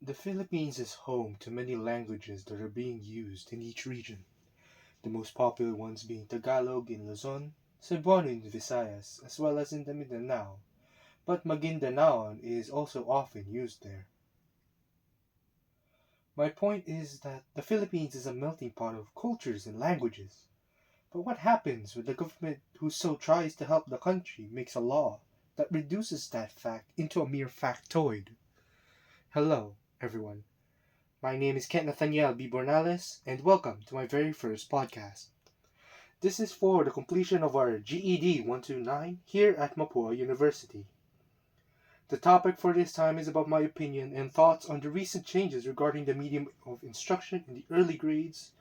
The Philippines is home to many languages that are being used in each region, the most popular ones being Tagalog in Luzon, Cebuano in Visayas, as well as in the Mindanao, but Maguindanaon is also often used there. My point is that the Philippines is a melting pot of cultures and languages. But what happens when the government who so tries to help the country makes a law that reduces that fact into a mere factoid? Hello, everyone. My name is Kent Nathaniel B. Bornales, and welcome to my very first podcast. This is for the completion of our GED 129 here at Mapua University. The topic for this time is about my opinion and thoughts on the recent changes regarding the medium of instruction in the early grades,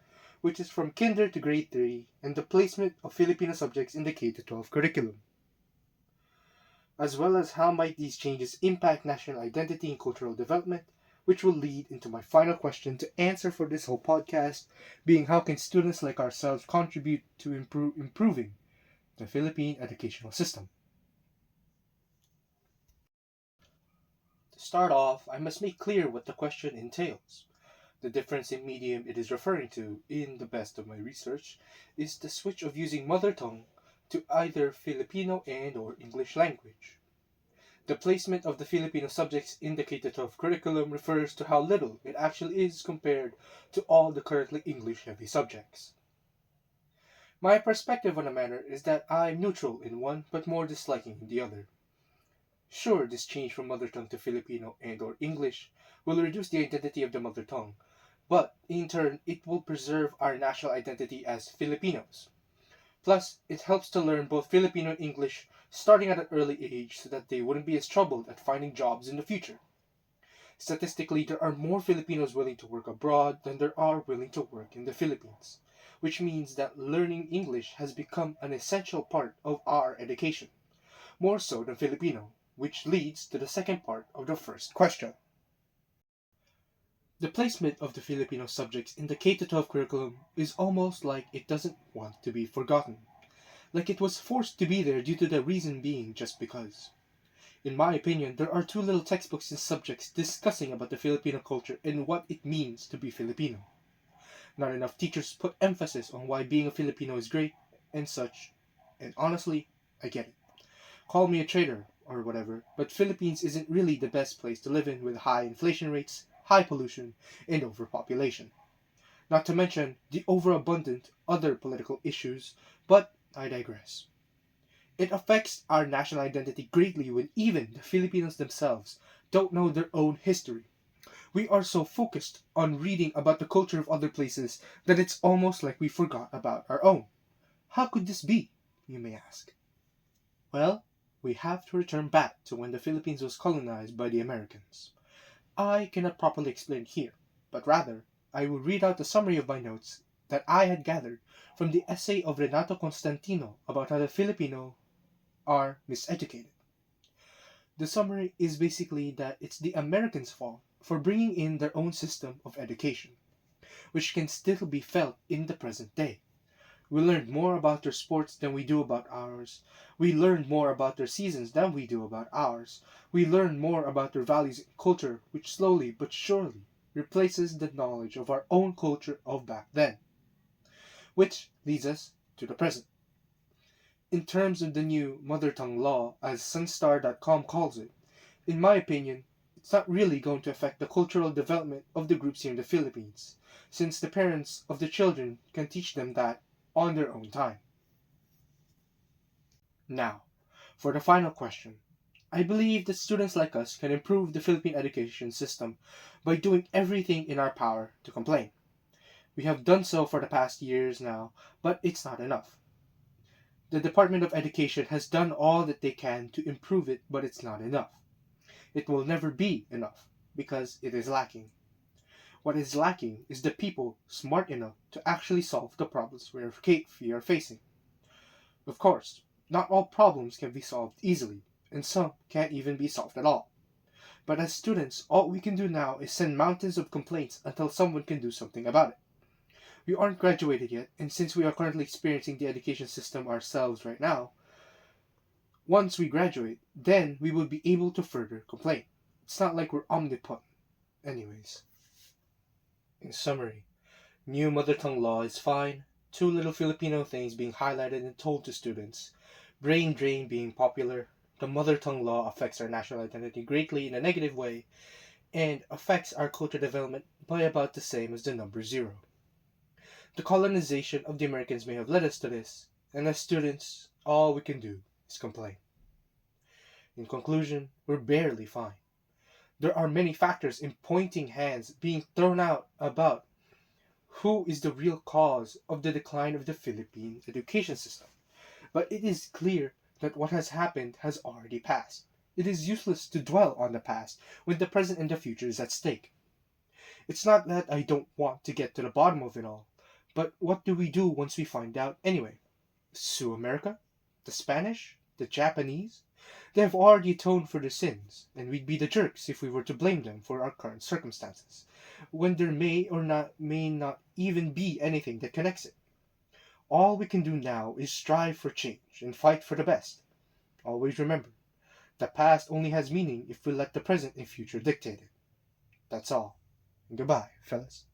which is from kinder to grade 3, and the placement of Filipino subjects in the K-12 curriculum, as well as how might these changes impact national identity and cultural development, which will lead into my final question to answer for this whole podcast, being how can students like ourselves contribute to improving the Philippine educational system. To start off, I must make clear what the question entails. The difference in medium it is referring to, in the best of my research, is the switch of using mother tongue to either Filipino and or English language. The placement of the Filipino subjects in the K-12 curriculum refers to how little it actually is compared to all the currently English-heavy subjects. My perspective on the matter is that I'm neutral in one but more disliking in the other. Sure, this change from mother tongue to Filipino and or English will reduce the identity of the mother tongue, but in turn it will preserve our national identity as Filipinos. Plus, it helps to learn both Filipino and English starting at an early age so that they wouldn't be as troubled at finding jobs in the future. Statistically, there are more Filipinos willing to work abroad than there are willing to work in the Philippines, which means that learning English has become an essential part of our education, more so than Filipino, which leads to the second part of the first question. The placement of the Filipino subjects in the K-12 curriculum is almost like it doesn't want to be forgotten, like it was forced to be there due to the reason being just because. In my opinion, there are too little textbooks and subjects discussing about the Filipino culture and what it means to be Filipino. Not enough teachers put emphasis on why being a Filipino is great and such, and honestly, I get it. Call me a traitor or whatever, but Philippines isn't really the best place to live in with high inflation rates, high pollution, and overpopulation. Not to mention the overabundant other political issues, but I digress. It affects our national identity greatly when even the Filipinos themselves don't know their own history. We are so focused on reading about the culture of other places that it's almost like we forgot about our own. How could this be, you may ask? Well, we have to return back to when the Philippines was colonized by the Americans. I cannot properly explain here, but rather I will read out the summary of my notes that I had gathered from the essay of Renato Constantino about how the Filipino are miseducated. The summary is basically that it's the Americans' fault for bringing in their own system of education, which can still be felt in the present day. We learned more about their sports than we do about ours. We learned more about their seasons than we do about ours. We learned more about their values and culture, which slowly but surely replaces the knowledge of our own culture of back then. Which leads us to the present. In terms of the new mother tongue law, as sunstar.com calls it, in my opinion, it's not really going to affect the cultural development of the groups here in the Philippines, since the parents of the children can teach them that on their own time. Now, for the final question. I believe that students like us can improve the Philippine education system by doing everything in our power to complain. We have done so for the past years now, but it's not enough. The Department of Education has done all that they can to improve it, but it's not enough. It will never be enough because it is lacking. What is lacking is the people smart enough to actually solve the problems we are facing. Of course, not all problems can be solved easily, and some can't even be solved at all. But as students, all we can do now is send mountains of complaints until someone can do something about it. We aren't graduated yet, and since we are currently experiencing the education system ourselves right now, once we graduate, then we will be able to further complain. It's not like we're omnipotent. Anyways, in summary, new mother tongue law is fine, too little Filipino things being highlighted and told to students, brain drain being popular, the mother tongue law affects our national identity greatly in a negative way, and affects our culture development by about the same as the number zero. The colonization of the Americans may have led us to this, and as students, all we can do is complain. In conclusion, we're barely fine. There are many factors in pointing hands being thrown out about who is the real cause of the decline of the Philippine education system. But it is clear that what has happened has already passed. It is useless to dwell on the past when the present and the future is at stake. It's not that I don't want to get to the bottom of it all, but what do we do once we find out anyway? Sue America? The Spanish? The Japanese? They have already atoned for their sins, and we'd be the jerks if we were to blame them for our current circumstances, when there may not even be anything that connects it. All we can do now is strive for change and fight for the best. Always remember, the past only has meaning if we let the present and future dictate it. That's all. And goodbye, fellas.